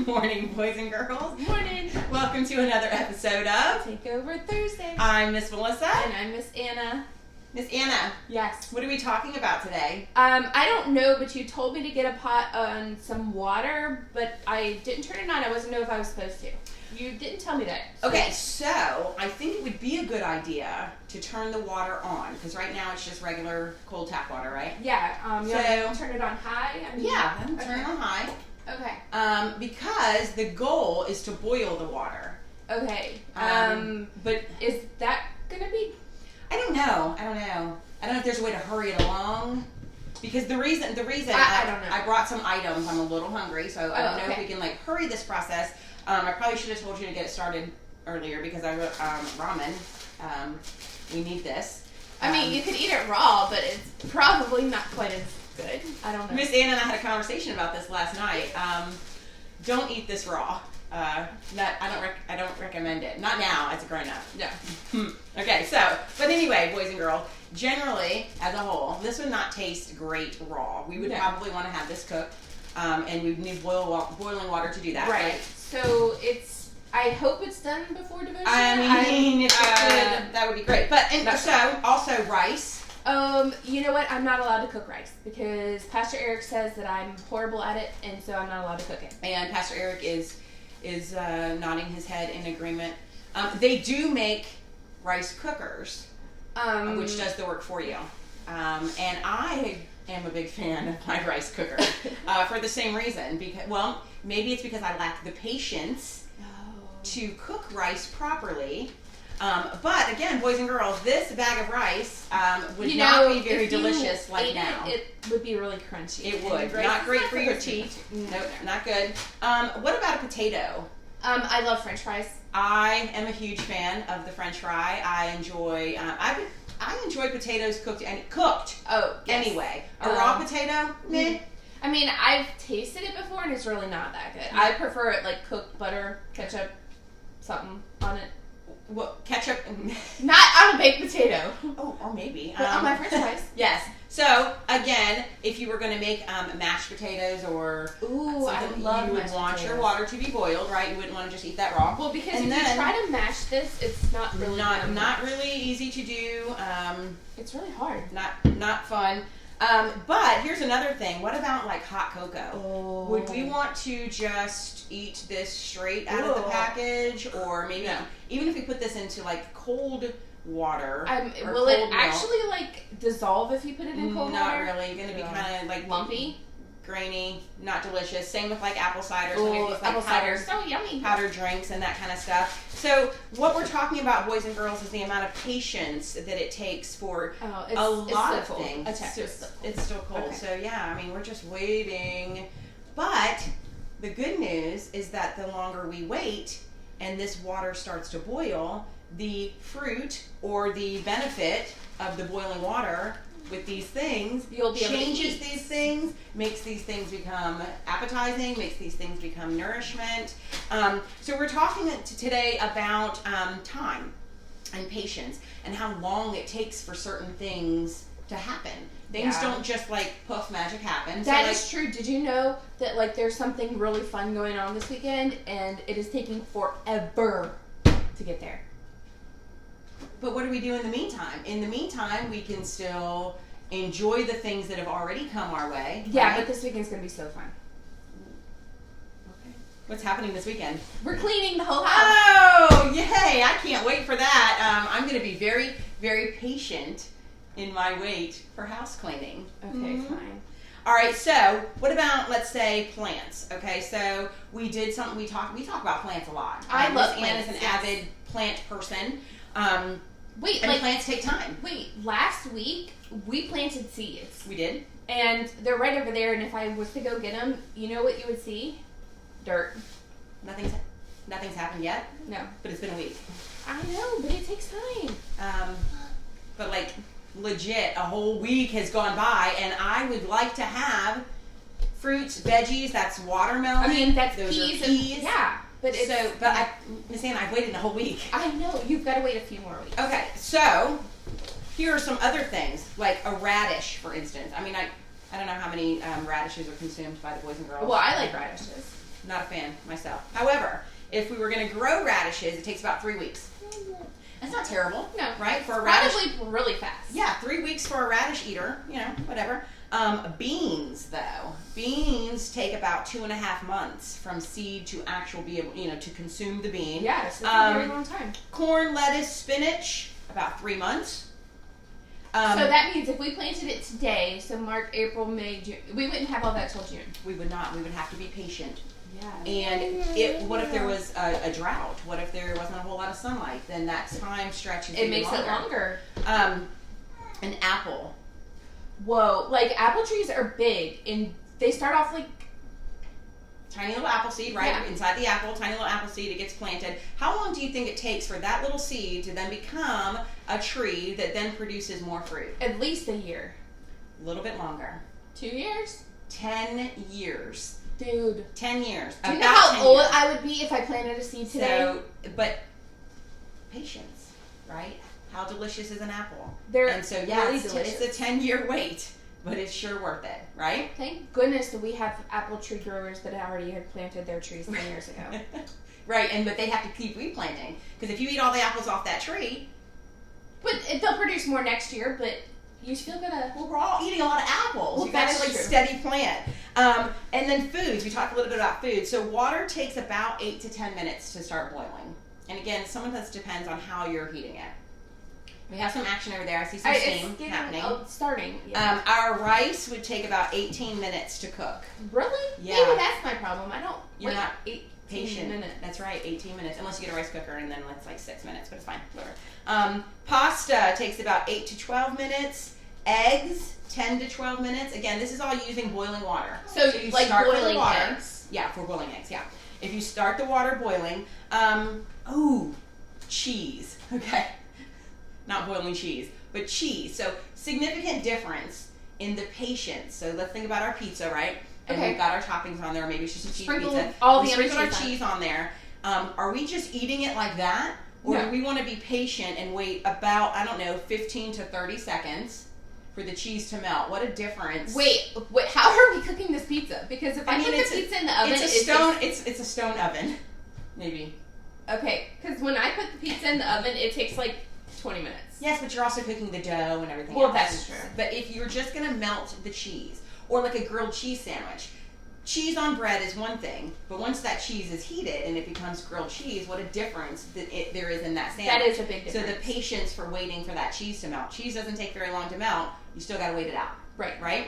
Good morning, boys and girls. Morning. Welcome to another episode of Takeover Thursday. I'm Miss Melissa. And I'm Miss Anna. Miss Anna. Yes. What are we talking about today? I don't know, but you told me to get a pot on some water, but I didn't turn it on. I wasn't know if I was supposed to. You didn't tell me that. Okay, so I think it would be a good idea to turn the water on, because right now it's just regular cold tap water, right? Yeah. You want to turn it on high? Turn it on high. Okay. Because the goal is to boil the water. Okay. But is that gonna be? I don't know. I don't know if there's a way to hurry it along. Because the reason I don't know. I brought some items. I'm a little hungry, so I don't know if we can hurry this process. I probably should have told you to get it started earlier because I wrote ramen. We need this. I mean, you could eat it raw, but it's probably not quite as good. I don't know. Miss Anna and I had a conversation about this last night. Don't eat this raw. I don't recommend it. Not now, as a grown up. Yeah. Okay, but anyway, boys and girls, generally, as a whole, this would not taste great raw. We would probably want to have this cooked, and we would need boiling water to do that. Right. So I hope it's done before devotion. I mean, if it could, that would be great. But also rice. You know what? I'm not allowed to cook rice because Pastor Eric says that I'm horrible at it, and so I'm not allowed to cook it. And Pastor Eric is nodding his head in agreement. They do make rice cookers, which does the work for you. And I am a big fan of my rice cooker for the same reason. Maybe it's because I lack the patience to cook rice properly. But again, boys and girls, this bag of rice would not be very delicious like now. It would be really crunchy. It would. Not great for your teeth. Nope, not good. What about a potato? I love French fries. I am a huge fan of the French fry. I enjoy. I enjoy potatoes cooked. Oh, yes. Anyway, a raw potato, meh. I mean, I've tasted it before, and it's really not that good. I prefer it cooked butter, ketchup, something on it. Well, ketchup. Not on a baked potato. Oh, or maybe. But on my French fries. Yes. So, again, if you were going to make mashed potatoes or something, you would want your water to be boiled, right? You wouldn't want to just eat that raw. Well, because if you try to mash this, it's not really not really easy to do. It's really hard. Not fun. But here's another thing. What about hot cocoa? Oh. Would we want to just eat this straight out of the package, or maybe even if we put this into cold water? Will it actually dissolve if you put it in cold water? Not really. You're gonna be kind of lumpy, grainy, not delicious. Same with apple cider. Apple cider, so yummy. Powdered drinks and that kind of stuff. So what we're talking about, boys and girls, is the amount of patience that it takes for a lot of things. It's still cold. Okay. So yeah, I mean, we're just waiting. But the good news is that the longer we wait and this water starts to boil, the fruit or the benefit of the boiling water with these things changes these things, makes these things become appetizing, makes these things become nourishment. So we're talking today about time and patience and how long it takes for certain things to happen. Things don't just poof, magic happen. That is true. Did you know that there's something really fun going on this weekend and it is taking forever to get there? But what do we do in the meantime? In the meantime, we can still enjoy the things that have already come our way. Yeah, right? but this weekend's going to be so fun. Okay. What's happening this weekend? We're cleaning the whole house. Oh, yay! I can't wait for that. I'm going to be very, very patient in my wait for house cleaning. Okay, fine. All right, so what about, let's say, plants? Okay, so we did something, we talk about plants a lot. I love plants. Anna's an avid plant person. Plants take time. Wait, last week we planted seeds. We did? And they're right over there, and if I was to go get them, you know what you would see? Dirt. Nothing's happened yet? No. But it's been a week. I know, but it takes time. But legit, a whole week has gone by, and I would like to have fruits, veggies. That's watermelon. I mean, that's those peas. Are peas. Yeah, but Miss Anna, I've waited a whole week. I know you've got to wait a few more weeks. Okay, so here are some other things, like a radish, for instance. I mean, I don't know how many radishes are consumed by the boys and girls. Well, I like radishes. Not a fan myself. However, if we were going to grow radishes, it takes about 3 weeks. That's not terrible. No. Right? For a radish. Probably really fast. Yeah, 3 weeks for a radish eater, whatever. Beans, though. Beans take about 2.5 months from seed to actual be able, to consume the bean. Yes, it's a very long time. Corn, lettuce, spinach, about 3 months. So that means if we planted it today, so March, April, May, June, we wouldn't have all that till June. We would not. We would have to be patient. Yeah. And what if there was a drought? What if there wasn't a whole lot of sunlight? Then that time stretches. It makes it longer. An apple. Whoa! Like apple trees are big, and they start off like tiny little apple seed, right? Yeah. Inside the apple, tiny little apple seed. It gets planted. How long do you think it takes for that little seed to then become a tree that then produces more fruit? At least a year. A little bit longer. 2 years? 10 years. Dude. 10 years. Do you know how old I would be if I planted a seed today? So, but patience, right? How delicious is an apple? Really it's a 10-year wait, but it's sure worth it, right? Thank goodness that we have apple tree growers that already had planted their trees 10 years ago. Right, but they have to keep replanting, because if you eat all the apples off that tree... But they'll produce more next year, but you still gotta... Well, we're all eating a lot of apples. Well, you gotta steady plant. And then foods. We talked a little bit about food. So water takes about 8 to 10 minutes to start boiling. And again, some of this depends on how you're heating it. We have some action over there. I see some steam happening. Starting. Yeah. Our rice would take about 18 minutes to cook. Really? Yeah. Maybe that's my problem. You're not 18 patient. minutes. That's right, 18 minutes. Unless you get a rice cooker, and then it's like 6 minutes, but it's fine. Whatever. Pasta takes about 8 to 12 minutes. Eggs, 10 to 12 minutes. Again, this is all using boiling water. So you like start boiling eggs? Yeah, for boiling eggs, yeah. If you start the water boiling, cheese, okay. Not boiling cheese, but cheese. So significant difference in the patience. So let's think about our pizza, right? And we've got our toppings on there. Maybe it's just a cheese pizza. We sprinkle our cheese on there. Are we just eating it like that? Or do we want to be patient and wait about, 15 to 30 seconds for the cheese to melt? What a difference. Wait, how are we cooking this pizza? Because if I put the pizza in the oven... It's a stone oven, maybe. Okay, because when I put the pizza in the oven, it takes like 20 minutes. Yes, but you're also cooking the dough and everything else. Well, that's true. But if you're just going to melt the cheese, or like a grilled cheese sandwich, cheese on bread is one thing, but once that cheese is heated and it becomes grilled cheese, what a difference there is in that sandwich. That is a big difference. So the patience for waiting for that cheese to melt. Cheese doesn't take very long to melt. You still got to wait it out. Right.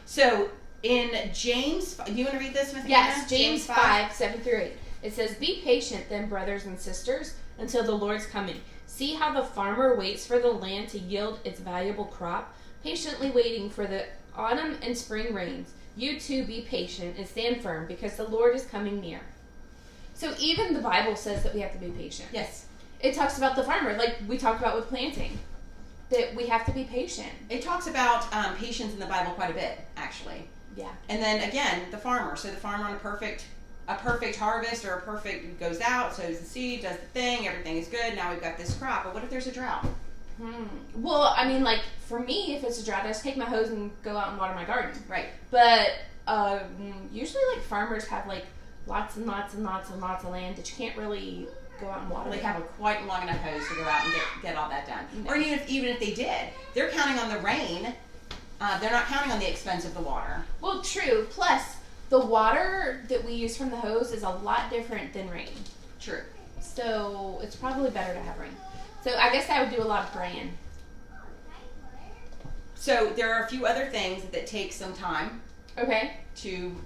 So in James, do you want to read this, Miss Anna? Yes, James 5, 7 through 8. It says, "Be patient then, brothers and sisters, until the Lord's coming. See how the farmer waits for the land to yield its valuable crop, patiently waiting for the autumn and spring rains. You too be patient and stand firm, because the Lord is coming near." So even the Bible says that we have to be patient. Yes. It talks about the farmer, like we talked about with planting, that we have to be patient. It talks about patience in the Bible quite a bit, actually. Yeah. And then again, the farmer. So the farmer on a perfect harvest or goes out, sows the seed, does the thing, everything is good. Now we've got this crop. But what if there's a drought? Well, like for me, if it's a drought, I just take my hose and go out and water my garden. Right. But usually, like farmers have like lots and lots and lots and lots of land that you can't really go out and water. They have a quite long enough hose to go out and get all that done. No. Or even if they did, they're counting on the rain. They're not counting on the expense of the water. Well, true. Plus, the water that we use from the hose is a lot different than rain. True. So it's probably better to have rain. So I guess I would do a lot of praying. So there are a few other things that take some time. Okay. To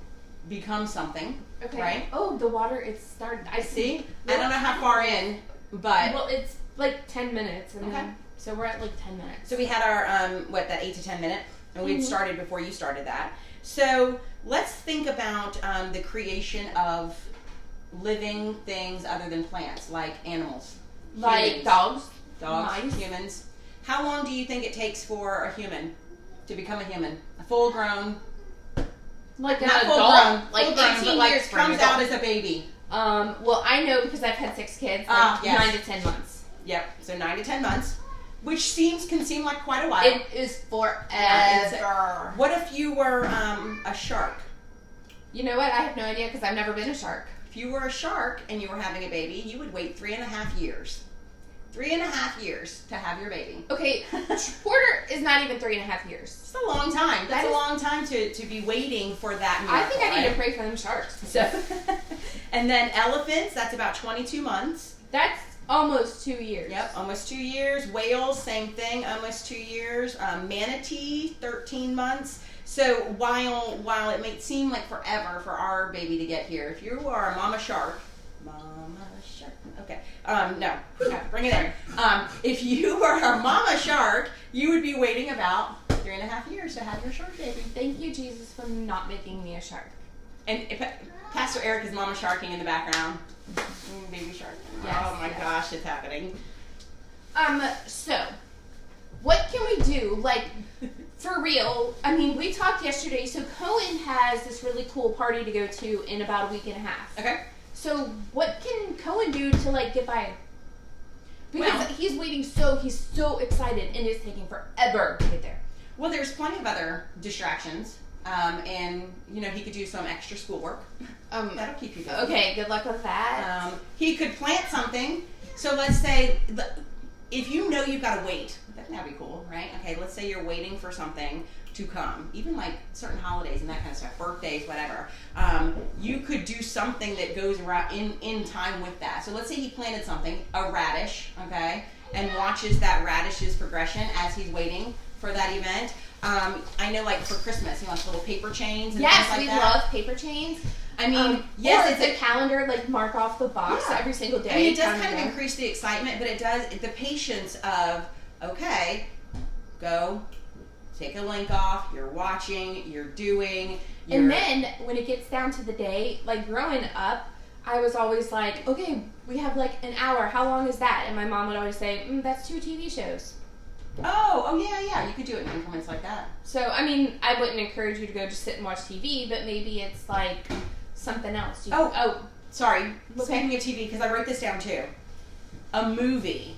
become something. Okay. Right? Oh, the water, it's started. I see. I don't know how far in, but... Well, it's like 10 minutes. And then, so we're at like 10 minutes. So we had our, that 8 to 10 minute, and we'd started before you started that. So let's think about the creation of living things other than plants, like animals. Like dogs, mice, humans. How long do you think it takes for a human to become a human? A full-grown, like an not adult, full-grown, like 18 but like years comes out as a baby. Well, I know because I've had 6 kids. 9 to 10 months. Yep. So 9 to 10 months, which can seem like quite a while. It is forever. What if you were a shark? You know what? I have no idea because I've never been a shark. If you were a shark and you were having a baby, you would wait 3.5 years. 3.5 years to have your baby. Okay, Porter is not even 3.5 years. It's a long time. That's a long time to be waiting for that miracle. I think I need to pray for them sharks. So. And then elephants, that's about 22 months. That's almost 2 years. Yep, almost 2 years. Whales, same thing, almost 2 years. Manatee, 13 months. So while it may seem like forever for our baby to get here, if you are a mama shark, okay, no, bring it in. If you were a mama shark, you would be waiting about 3.5 years to have your shark baby. Thank you, Jesus, for not making me a shark. And Pastor Eric is mama sharking in the background. Baby shark. Yes, oh my gosh, it's happening. So, what can we do? Like, for real, I mean, we talked yesterday, so Cohen has this really cool party to go to in about a week and a half. Okay. So, what can Cohen do to, like, get by? Because he's waiting he's so excited, and it's taking forever to get there. Well, there's plenty of other distractions. And, you know, he could do some extra schoolwork. That'll keep you busy. Okay, good luck with that. He could plant something. So let's say, if you know you've got to wait, that'd be cool, right? Okay, let's say you're waiting for something to come, even like certain holidays and that kind of stuff, birthdays, whatever. You could do something that goes around in time with that. So let's say he planted something, a radish, okay, and watches that radish's progression as he's waiting for that event. I know, like, for Christmas, he wants little paper chains and things like that. Yes, we love paper chains. I mean, yes, it's a calendar, like, mark off the box every single day. I mean, it does kind of increase the excitement, but it does, the patience of, okay, go, take a link off, you're watching, you're doing. And then, when it gets down to the day, like, growing up, I was always like, okay, we have, like, an hour. How long is that? And my mom would always say, that's 2 TV shows. Oh, yeah. You could do it in increments like that. So, I mean, I wouldn't encourage you to go just sit and watch TV, but maybe it's like something else. Sorry. Speaking of TV, because I wrote this down too. A movie.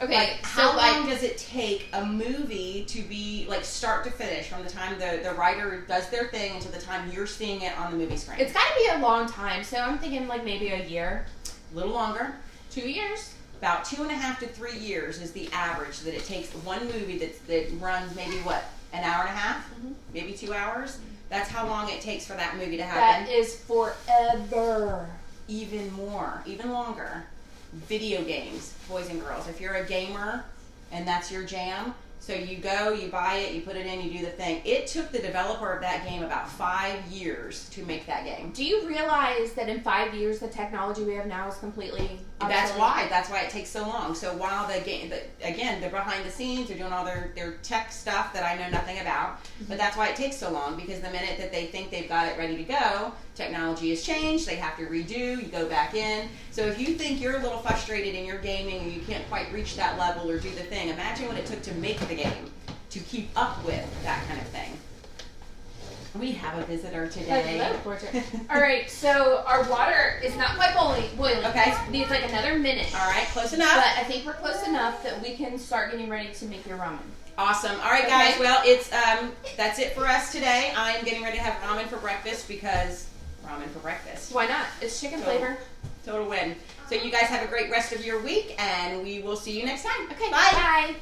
Okay. Like, how long does it take a movie to be, like, start to finish from the time the writer does their thing until the time you're seeing it on the movie screen? It's got to be a long time, so I'm thinking like maybe a year. A little longer. 2 years. About 2.5 to 3 years is the average that it takes one movie that runs maybe an hour and a half, maybe 2 hours. That's how long it takes for that movie to happen. That is forever. Even more, even longer. Video games, boys and girls. If you're a gamer and that's your jam, so you go, you buy it, you put it in, you do the thing. It took the developer of that game about 5 years to make that game. Do you realize that in 5 years the technology we have now is completely obsolete? That's why it takes so long. So while the game, again, they're behind the scenes, they're doing all their tech stuff that I know nothing about, but that's why it takes so long, because the minute that they think they've got it ready to go, technology has changed, they have to redo, you go back in. So if you think you're a little frustrated in your gaming and you can't quite reach that level or do the thing, imagine what it took to make the game, to keep up with that kind of thing. We have a visitor today. Hello, Porter. All right, so our water is not quite boiling. Okay. It needs like another minute. All right, close enough. But I think we're close enough that we can start getting ready to make your ramen. Awesome. All right, guys. Well, it's that's it for us today. I'm getting ready to have ramen for breakfast because ramen for breakfast. Why not? It's chicken flavor. Total win. So you guys have a great rest of your week, and we will see you next time. Okay. Bye. Bye.